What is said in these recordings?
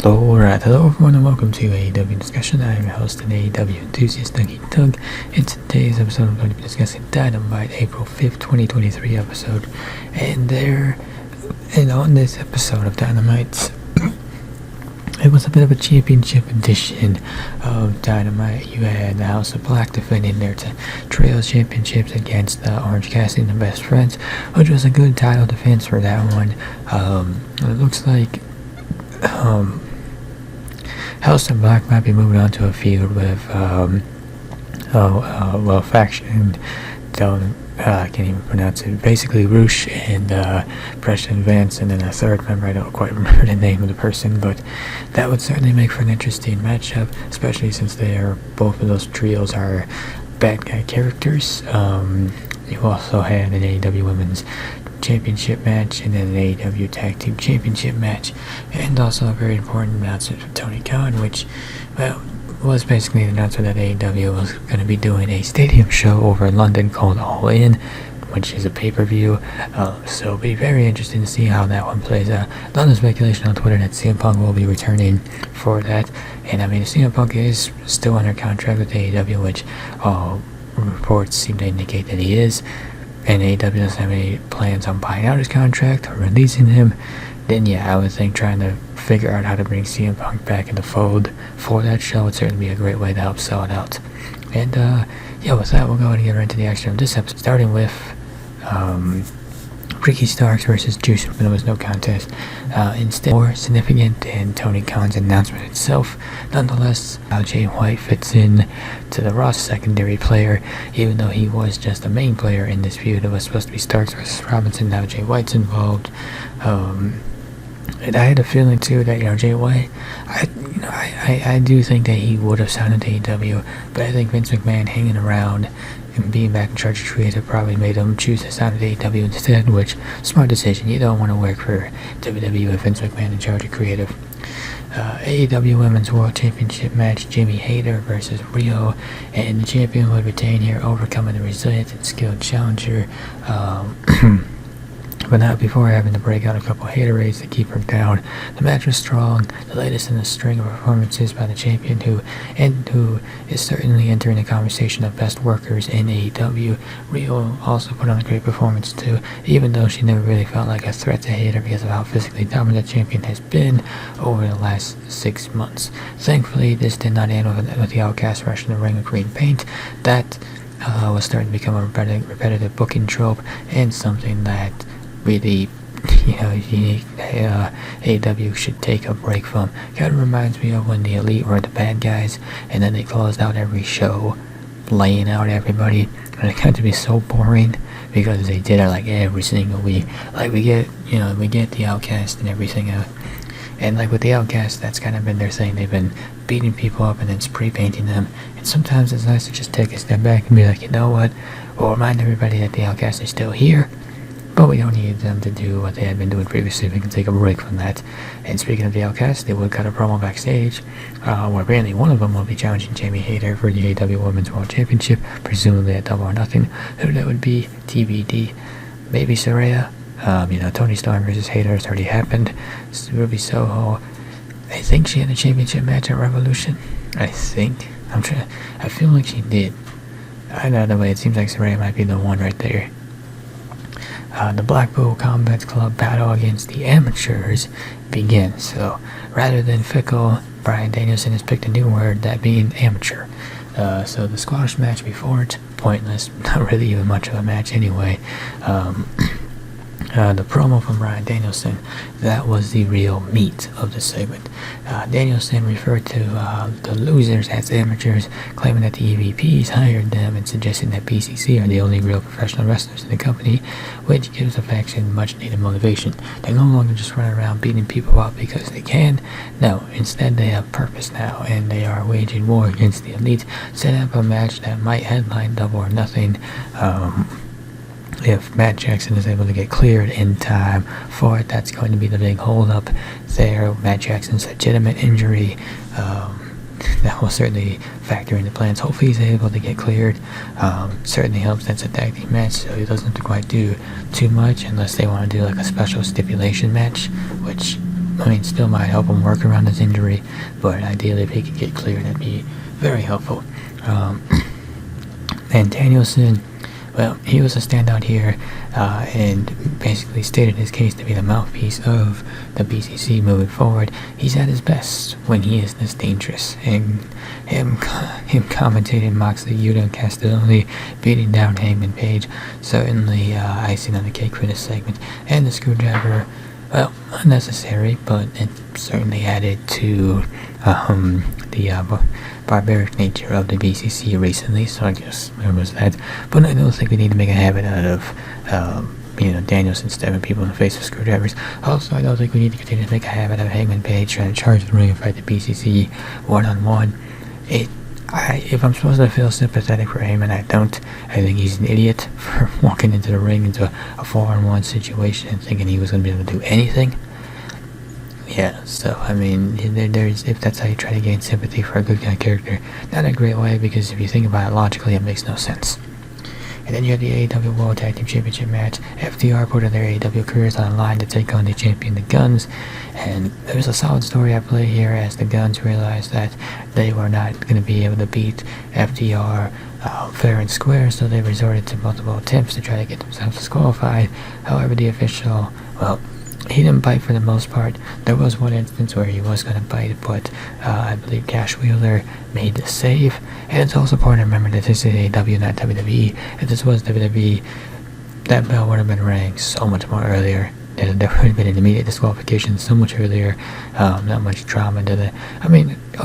Alright, hello everyone and welcome to AEW Discussion. I am your host and AEW enthusiast, Doug. In today's episode, I'm going to be discussing Dynamite, April 5th, 2023 episode. And on this episode of Dynamite, it was a bit of a championship edition of Dynamite. You had the House of Black defending their Trios Championships against Orange Cassidy and the Best Friends, which was a good title defense for that one. It looks like House of Black might be moving on to a feud with faction. I can't even pronounce it. Basically, Roosh and Preston Vance, and then a third member. I don't quite remember the name of the person, but that would certainly make for an interesting matchup, especially since both of those trios are bad guy characters. You also had an AEW Women's Championship match and then an AEW Tag Team Championship match, and also a very important announcement from Tony Khan, which, was basically an announcement that AEW was going to be doing a stadium show over in London called All In, which is a pay-per-view, so it'll be very interesting to see how that one plays out. A lot of speculation on Twitter that CM Punk will be returning for that, and I mean, CM Punk is still under contract with AEW, which reports seem to indicate that he is, and AEW doesn't have any plans on buying out his contract or releasing him. Then I would think trying to figure out how to bring CM Punk back in the fold for that show would certainly be a great way to help sell it out. And with that, we'll go ahead and get right into the action of this episode, starting with Ricky Starks versus Juice, but there was no contest. Instead, more significant than Tony Khan's announcement itself. Nonetheless, Jay White fits in to the Raw secondary player, even though he was just the main player in this feud. It was supposed to be Starks versus Robinson. Now Jay White's involved. And I had a feeling too that Jay White, I do think that he would have signed to AEW, but I think Vince McMahon hanging around and being back in charge of creative probably made him choose to sign to AEW instead, which, smart decision. You don't want to work for WWE with Vince McMahon in charge of creative. AEW Women's World Championship match, Jamie Hayter versus Rio, and the champion would retain here, overcoming the resilient and skilled challenger. But not before having to break out a couple haterades to keep her down. The match was strong, the latest in a string of performances by the champion who is certainly entering the conversation of best workers in AEW. Rio also put on a great performance too, even though she never really felt like a threat to Hayter because of how physically dominant the champion has been over the last 6 months. Thankfully, this did not end with the Outcast rushing the ring with green paint. That was starting to become a repetitive booking trope, and something that really, AEW should take a break from. Kind of reminds me of when the Elite were the bad guys, and then they closed out every show, laying out everybody, and it got to be so boring because they did it like every single week. Like we get the Outcast and everything, and like with the Outcast, that's kind of been their thing. They've been beating people up and then spray painting them, and sometimes it's nice to just take a step back and be like, you know what? We'll remind everybody that the Outcast is still here, but we don't need them to do what they had been doing previously. We can take a break from that. And speaking of the Outcast, they would cut a promo backstage where apparently one of them will be challenging Jamie Hayter for the AEW Women's World Championship, presumably at Double or Nothing. Who that would be? TBD. Maybe Saraya. Tony Storm versus Hayter has already happened. Ruby Soho, I think she had a championship match at Revolution. I think. I feel like she did. Either way, it seems like Saraya might be the one right there. The Blackpool Combat Club battle against the amateurs begins. So, rather than fickle, Bryan Danielson has picked a new word, that being amateur. So the squash match before it, pointless, not really even much of a match anyway. The promo from Bryan Danielson, that was the real meat of the segment. Danielson referred to the losers as amateurs, claiming that the EVPs hired them and suggesting that BCC are the only real professional wrestlers in the company, which gives the faction much needed motivation. They no longer just run around beating people up because they can. No, instead they have purpose now, and they are waging war against the elite, setting up a match that might headline Double or Nothing. If Matt Jackson is able to get cleared in time for it, that's going to be the big hold-up there. Matt Jackson's legitimate injury, that will certainly factor into plans. Hopefully he's able to get cleared. Certainly helps that's a tag team match, so he doesn't have to quite do too much unless they want to do like a special stipulation match, which still might help him work around his injury, but ideally if he could get cleared, that'd be very helpful. And Danielson, well, he was a standout here, and basically stated his case to be the mouthpiece of the BCC moving forward. He's at his best when he is this dangerous, and him commentating Moxley, Yuta, and Castelloni beating down Hangman Page, certainly icing on the cake for this segment. And the screwdriver, well, unnecessary, but it certainly added to the barbaric nature of the BCC recently, so I guess there was that. But I don't think we need to make a habit out of Danielson stabbing people in the face with screwdrivers. Also, I don't think we need to continue to make a habit of Hangman Page trying to charge the ring and fight the BCC one-on-one. If I'm supposed to feel sympathetic for Heyman, I don't. I think he's an idiot for walking into the ring into a 4-on-1 situation and thinking he was going to be able to do anything. Yeah, so, there's, if that's how you try to gain sympathy for a good guy character, not a great way, because if you think about it logically, it makes no sense. And then you have the AEW World Tag Team Championship match. FTR put their AEW careers on the line to take on the champion, the Guns. And there's a solid story at play here as the Guns realized that they were not going to be able to beat FTR fair and square, so they resorted to multiple attempts to try to get themselves disqualified. However, the official, well, he didn't bite for the most part. There was one instance where he was going to bite, but I believe Cash Wheeler made the save. And it's also important to remember that this is AEW, not WWE. If this was WWE, that bell would have been rang so much more earlier. There would have been an immediate disqualification so much earlier. Not much drama into that. I'll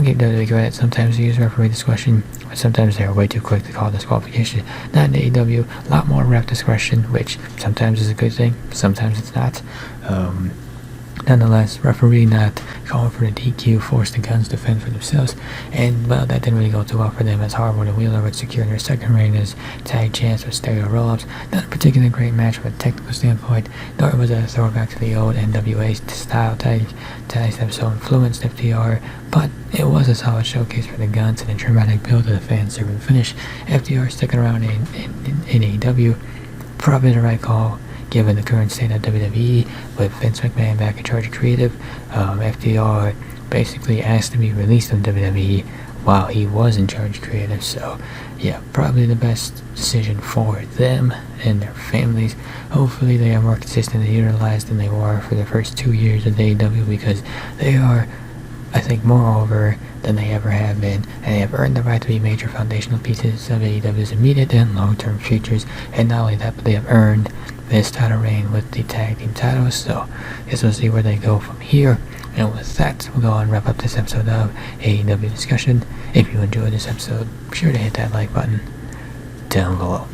give WWE credit. Sometimes they use referee discretion, but sometimes they're way too quick to call disqualification. Not in AEW. A lot more ref discretion, which sometimes is a good thing, sometimes it's not. Nonetheless, referee not calling for the DQ forced the Guns to fend for themselves, and well, that didn't really go too well for them, as Harwood and Wheeler would secure their second reign as tag champs with stereo roll-ups. Not a particularly great match from a technical standpoint, nor was it a throwback to the old NWA style tags that so influenced FTR, but it was a solid showcase for the Guns and a dramatic build to the fan-serving finish. FTR sticking around in AEW, probably the right call, given the current state of WWE, with Vince McMahon back in charge of creative. FTR basically asked to be released from WWE while he was in charge of creative, so yeah, probably the best decision for them and their families. Hopefully they are more consistently utilized than they were for the first 2 years of AEW, because they are, I think, more over than they ever have been, and they have earned the right to be major foundational pieces of AEW's immediate and long-term futures. And not only that, but they have earned this title reign with the tag team titles, so I guess we'll see where they go from here. And with that, we'll go on and wrap up this episode of AEW Discussion. If you enjoyed this episode, be sure to hit that like button down below.